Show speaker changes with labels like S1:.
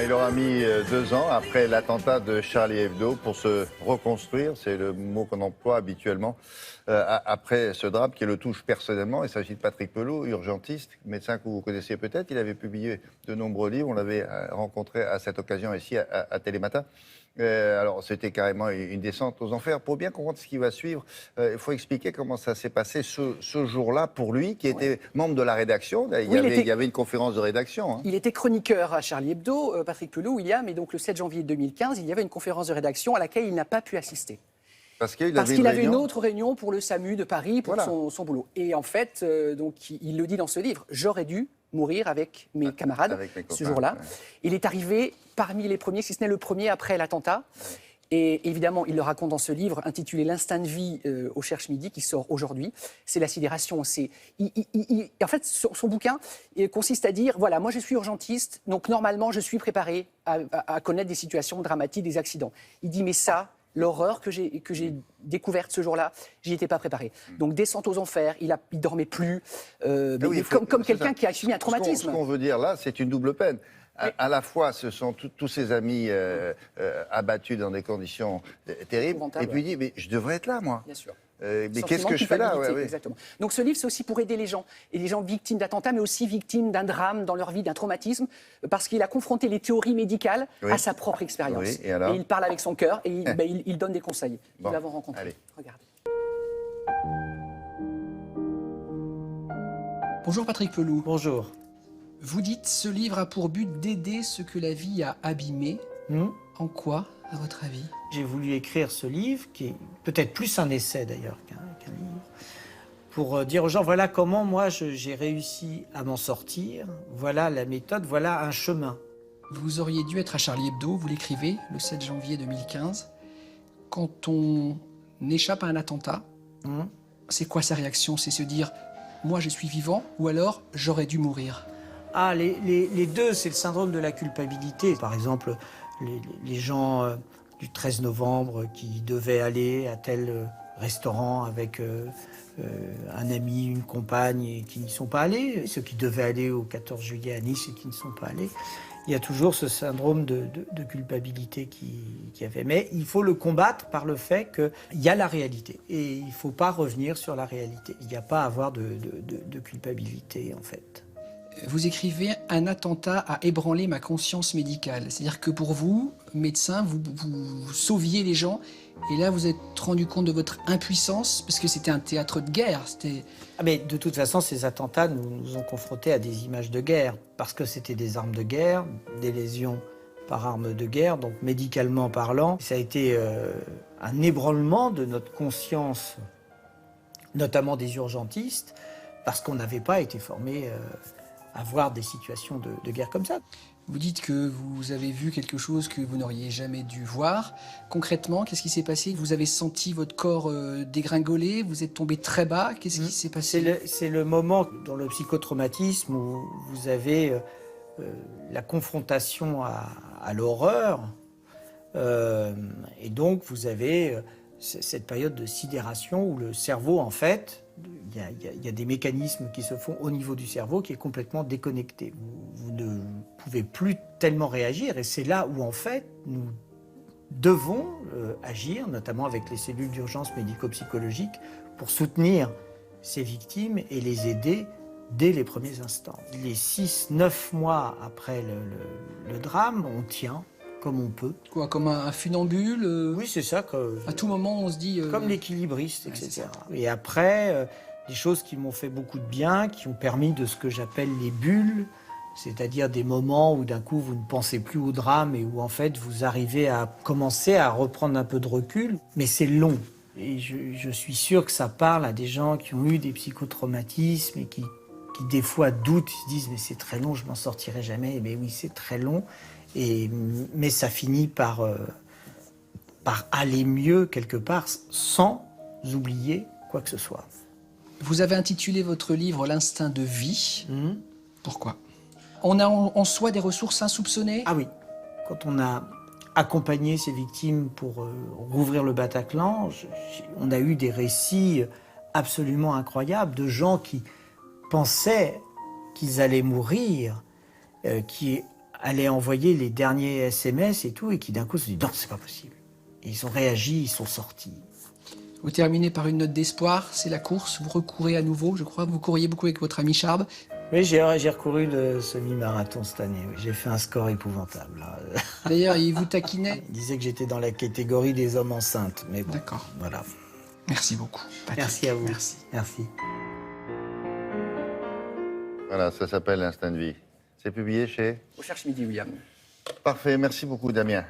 S1: Il aura mis 2 ans après l'attentat de Charlie Hebdo pour se reconstruire, c'est le mot qu'on emploie habituellement, après ce drame qui le touche personnellement. Il s'agit de Patrick Pelloux, urgentiste, médecin que vous connaissiez peut-être. Il avait publié de nombreux livres, on l'avait rencontré à cette occasion ici à Télématin. Alors, c'était carrément une descente aux enfers. Pour bien comprendre ce qui va suivre, il faut expliquer comment ça s'est passé ce jour-là pour lui, qui était membre de la rédaction. Il y avait une conférence de rédaction. Hein.
S2: Il était chroniqueur à Charlie Hebdo, Patrick Pelloux, William, et donc le 7 janvier 2015, il y avait une conférence de rédaction à laquelle il n'a pas pu assister.
S1: Parce qu'il
S2: avait une autre réunion pour le SAMU de Paris, pour son boulot. Et en fait, donc, il le dit dans ce livre, j'aurais dû mourir avec mes camarades ce jour-là. Ouais. Il est arrivé parmi les premiers, si ce n'est le premier après l'attentat. Ouais. Et évidemment, il le raconte dans ce livre intitulé L'instinct de vie au Cherche Midi, qui sort aujourd'hui. C'est la sidération. En fait, son bouquin consiste à dire, voilà, moi je suis urgentiste, donc normalement je suis préparé à connaître des situations dramatiques, des accidents. Il dit, mais ça... L'horreur que j'ai découverte ce jour-là, j'y étais pas préparé. Donc descente aux enfers, il dormait plus, comme quelqu'un qui a subi un traumatisme.
S1: Ce qu'on veut dire là, c'est une double peine. À la fois, ce sont tous ses amis abattus dans des conditions terribles, et puis il dit, mais je devrais être là, moi.
S2: Bien sûr.
S1: Mais qu'est-ce que je fais là?
S2: Exactement. Donc ce livre, c'est aussi pour aider les gens, et les gens victimes d'attentats, mais aussi victimes d'un drame dans leur vie, d'un traumatisme, parce qu'il a confronté les théories médicales à sa propre expérience.
S1: Oui, et
S2: il parle avec son cœur, et il donne des conseils. Nous l'avons rencontré.
S1: Allez.
S2: Regardez. Bonjour Patrick Pelloux.
S3: Bonjour.
S2: Vous dites, ce livre a pour but d'aider ce que la vie a abîmé. En quoi, à votre avis?
S3: J'ai voulu écrire ce livre, qui est peut-être plus un essai d'ailleurs qu'un livre, pour dire aux gens, voilà comment moi j'ai réussi à m'en sortir, voilà la méthode, voilà un chemin.
S2: Vous auriez dû être à Charlie Hebdo, vous l'écrivez, le 7 janvier 2015. Quand on échappe à un attentat, c'est quoi sa réaction? C'est se dire, moi je suis vivant, ou alors j'aurais dû mourir?
S3: Ah, les deux, c'est le syndrome de la culpabilité. Par exemple, les gens du 13 novembre qui devaient aller à tel restaurant avec un ami, une compagne et qui n'y sont pas allés. Ceux qui devaient aller au 14 juillet à Nice et qui ne sont pas allés. Il y a toujours ce syndrome de culpabilité qui a fait. Mais il faut le combattre par le fait qu'il y a la réalité. Et il ne faut pas revenir sur la réalité. Il n'y a pas à avoir de culpabilité, en fait.
S2: Vous écrivez « Un attentat a ébranlé ma conscience médicale ». C'est-à-dire que pour vous, médecin, vous sauviez les gens, et là vous êtes rendu compte de votre impuissance, parce que c'était un théâtre de guerre.
S3: Mais de toute façon, ces attentats nous ont confrontés à des images de guerre, parce que c'était des armes de guerre, des lésions par armes de guerre, donc médicalement parlant. Ça a été un ébranlement de notre conscience, notamment des urgentistes, parce qu'on n'avait pas été formés à voir des situations de guerre comme ça.
S2: Vous dites que vous avez vu quelque chose que vous n'auriez jamais dû voir. Concrètement, qu'est-ce qui s'est passé? Vous avez senti votre corps dégringoler? Vous êtes tombé très bas? Qu'est-ce qui s'est passé?
S3: C'est le moment dans le psychotraumatisme où vous avez la confrontation à l'horreur. Et donc, vous avez cette période de sidération où le cerveau, en fait, il y a des mécanismes qui se font au niveau du cerveau qui est complètement déconnecté. Vous ne pouvez plus tellement réagir, et c'est là où, en fait, nous devons agir, notamment avec les cellules d'urgence médico-psychologique, pour soutenir ces victimes et les aider dès les premiers instants. Les 6-9 mois après le drame, on tient comme on peut.
S2: Quoi, comme un funambule
S3: Oui, c'est ça.
S2: À tout moment, on se dit...
S3: Comme l'équilibriste, etc. Et après, des choses qui m'ont fait beaucoup de bien, qui ont permis de ce que j'appelle les bulles, c'est-à-dire des moments où d'un coup vous ne pensez plus au drame et où en fait vous arrivez à commencer à reprendre un peu de recul. Mais c'est long. Et je suis sûr que ça parle à des gens qui ont eu des psychotraumatismes et qui des fois doutent, ils se disent mais c'est très long, je m'en sortirai jamais. Mais oui, c'est très long. Mais ça finit par aller mieux quelque part, sans oublier quoi que ce soit.
S2: Vous avez intitulé votre livre « L'instinct de vie ». Pourquoi? On a en soi des ressources insoupçonnées?
S3: Ah oui. Quand on a accompagné ces victimes pour rouvrir le Bataclan, on a eu des récits absolument incroyables de gens qui pensaient qu'ils allaient mourir, qui allaient envoyer les derniers SMS et tout, et qui d'un coup se dit non, c'est pas possible. Et ils ont réagi, ils sont sortis.
S2: Vous terminez par une note d'espoir, c'est la course, vous recourez à nouveau, je crois, vous couriez beaucoup avec votre ami Charb.
S3: Oui, j'ai recouru le semi-marathon cette année, oui. J'ai fait un score épouvantable.
S2: D'ailleurs, il vous taquinait.
S3: Il disait que j'étais dans la catégorie des hommes enceintes, mais bon,
S2: d'accord.
S3: Voilà.
S2: Merci beaucoup, Patrick.
S3: Merci à vous.
S2: Merci.
S3: Merci.
S1: Voilà, ça s'appelle Instinct de vie. C'est publié chez...
S2: Recherche Midi, William.
S1: Parfait, merci beaucoup Damien.